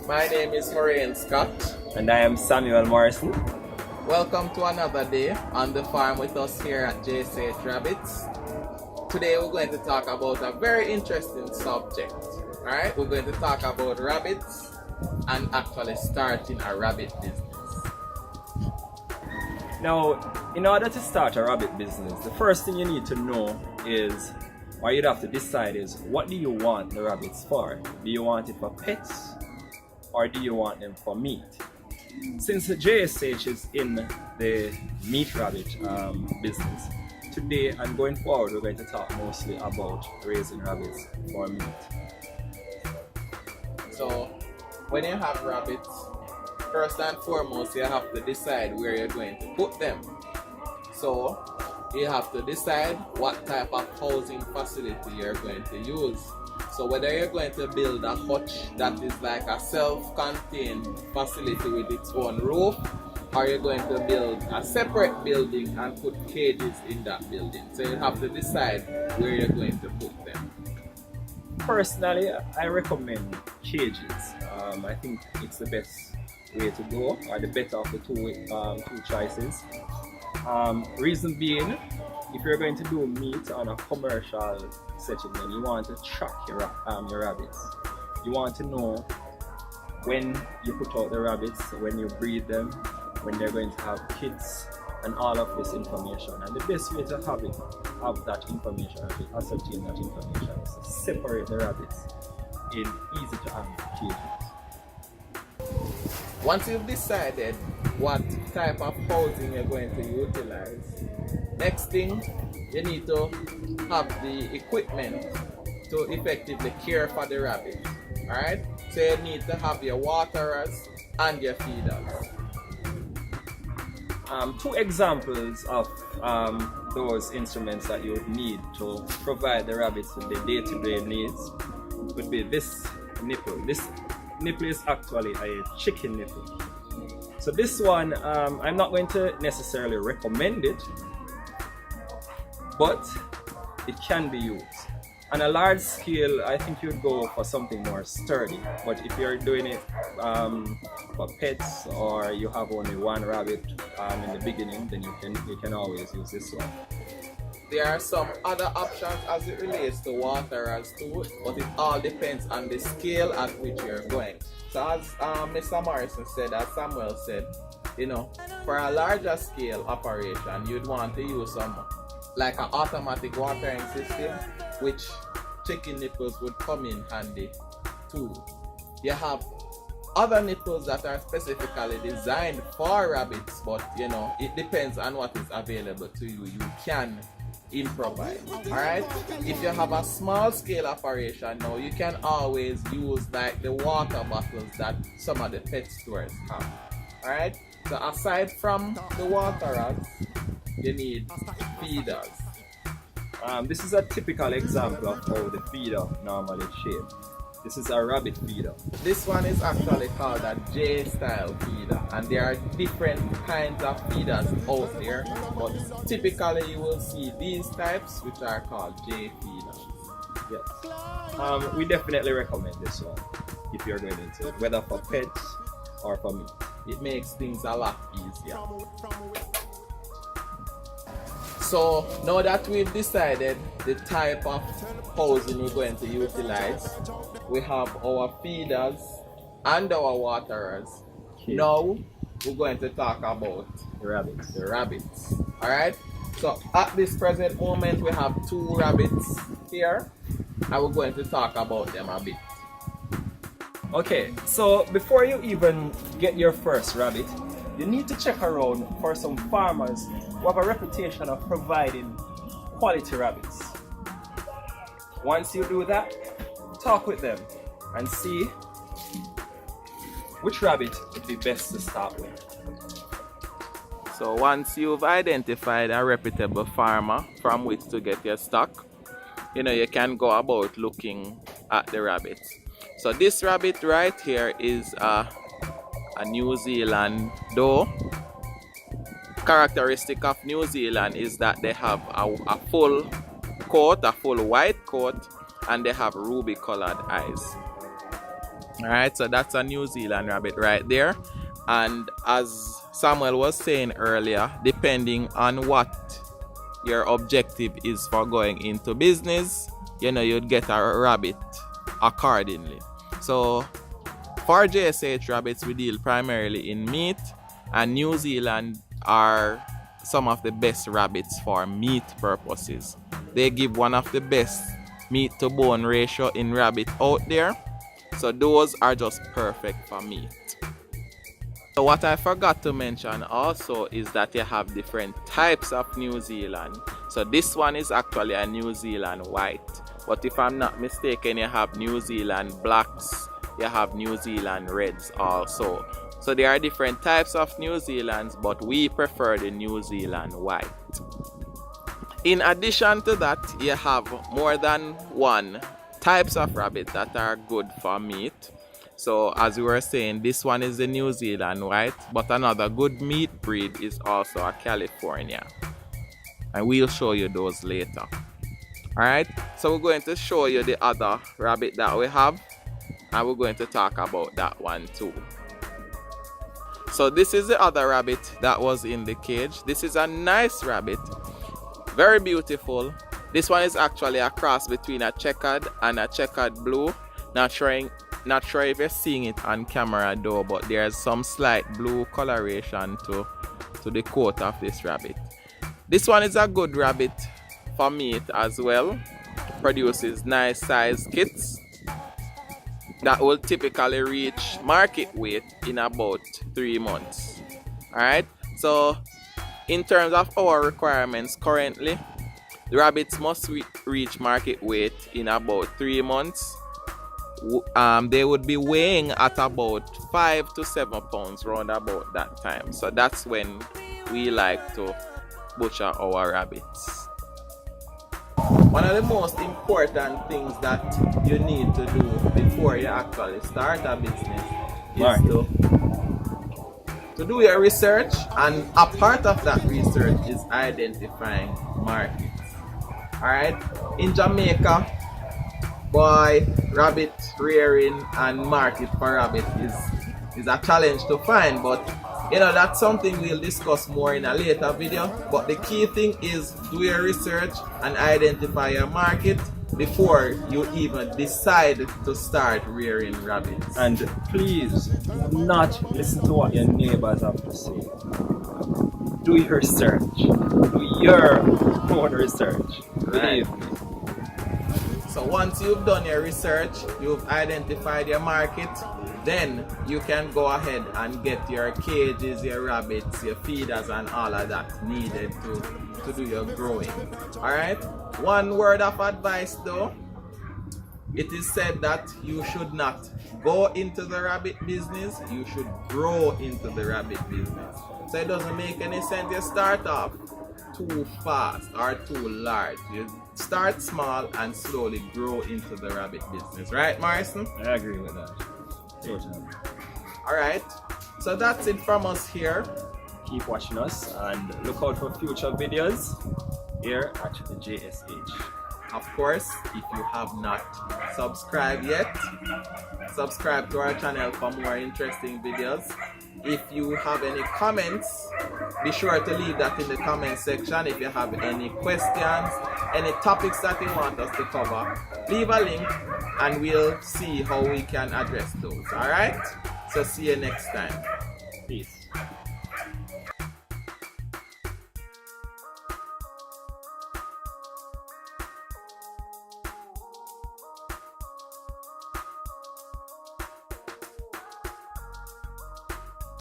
My name is Moraine Scott. And I am Samuel Morrison. Welcome to another day on the farm with us here at JSH Rabbits. Today we're going to talk about a very interesting subject. Alright, we're going to talk about rabbits and actually starting a rabbit business. Now, in order to start a rabbit business, the first thing you need to know is, or you'd have to decide is, what do you want the rabbits for? Do you want it for pets or do you want them for meat? Since the JSH is in the meat rabbit business, today and going forward we're going to talk mostly about raising rabbits for meat. So, when you have rabbits, first and foremost you have to decide where you're going to put them. So, you have to decide what type of housing facility you're going to use. So whether you're going to build a hutch that is like a self-contained facility with its own roof, or you're going to build a separate building and put cages in that building. So you have to decide where you're going to put them. Personally, I recommend cages. I think it's the best way to go, or the better of the two choices. Reason being, if you're going to do meat on a commercial setting, then you want to track your rabbits. You want to know when you put out the rabbits, when you breed them, when they're going to have kids, and all of this information. And the best way to have that information, and to ascertain that information, is to separate the rabbits in easy to handle cages. Once you've decided what type of housing you're going to utilize, next thing, you need to have the equipment to effectively care for the rabbit. Alright? So you need to have your waterers and your feeders. Two examples of those instruments that you would need to provide the rabbits with their day-to-day needs would be this nipple. This nipple is actually a chicken nipple. So this one, I'm not going to necessarily recommend it, but it can be used. On a large scale, I think you'd go for something more sturdy. But if you're doing it for pets, or you have only one rabbit in the beginning, then you can always use this one. There are some other options as it relates to waterers too, but it all depends on the scale at which you're going. So as Mr. Morrison said, as Samuel said, for a larger scale operation, you'd want to use some like an automatic watering system, which chicken nipples would come in handy too. You have other nipples that are specifically designed for rabbits, but it depends on what is available to you. You can improvise. Alright? If you have a small scale operation now, you can always use like the water bottles that some of the pet stores have. Alright? So aside from the waterers, you need feeders. This is a typical example of how the feeder normally shaped. This is a rabbit feeder. This one is actually called a J-style feeder, and there are different kinds of feeders out there, but typically you will see these types, which are called J feeders. Yes. We definitely recommend this one if you're going into it, whether for pets or for meat. It makes things a lot easier. So now that we've decided the type of housing we're going to utilize, we have our feeders and our waterers. Okay. Now we're going to talk about the rabbits. Alright? So at this present moment we have 2 rabbits here, and we're going to talk about them a bit. Okay, so before you even get your first rabbit, you need to check around for some farmers who have a reputation of providing quality rabbits. Once you do that, talk with them and see which rabbit would be best to start with. So once you've identified a reputable farmer from which to get your stock, you can go about looking at the rabbits. So this rabbit right here is a New Zealand doe. Characteristic of New Zealand is that they have a full coat, a full white coat, and they have ruby colored eyes. Alright, so that's a New Zealand rabbit right there. And as Samuel was saying earlier, depending on what your objective is for going into business, you know, you'd get a rabbit accordingly. So for JSH rabbits, we deal primarily in meat, and New Zealand are some of the best rabbits for meat purposes. They give one of the best meat to bone ratio in rabbit out there. So those are just perfect for meat. So what I forgot to mention also is that you have different types of New Zealand. So this one is actually a New Zealand white. But if I'm not mistaken, you have New Zealand blacks, you have New Zealand reds also. So there are different types of New Zealands, but we prefer the New Zealand white. In addition to that, you have more than one types of rabbit that are good for meat. So as we were saying, this one is the New Zealand white, but another good meat breed is also a California. And we'll show you those later. Alright, so we're going to show you the other rabbit that we have, and we're going to talk about that one too. So this is the other rabbit that was in the cage. This is a nice rabbit, very beautiful. This one is actually a cross between a checkered and a checkered blue. Not sure if you're seeing it on camera though, but there's some slight blue coloration to the coat of this rabbit. This one is a good rabbit for meat as well. Produces nice size kits that will typically reach market weight in about 3 months. Alright, so in terms of our requirements currently, the rabbits must reach market weight in about 3 months. They would be weighing at about 5 to 7 pounds round about that time. So that's when we like to butcher our rabbits. One of the most important things that you need to do before you actually start a business is to do your research, and a part of that research is identifying markets. Alright, in Jamaica, boy, rabbit rearing and market for rabbit is a challenge to find, but you know, that's something we'll discuss more in a later video. But the key thing is do your research and identify your market before you even decide to start rearing rabbits. And please do not listen to what your neighbors have to say. Do your research. Do your own research. Believe me. So once you've done your research, you've identified your market, then you can go ahead and get your cages, your rabbits, your feeders and all of that needed to do your growing. Alright? One word of advice though, it is said that you should not go into the rabbit business, you should grow into the rabbit business. So it doesn't make any sense you start off too fast or too large. You start small and slowly grow into the rabbit business. Right, Morrison? I agree with that. Totally. Alright, so that's it from us here. Keep watching us and look out for future videos here at the JSH. Of course, if you have not subscribed yet, subscribe to our channel for more interesting videos. If you have any comments, be sure to leave that in the comment section. If you have any questions, any topics that you want us to cover, leave a link and we'll see how we can address those. Alright? So see you next time. Peace.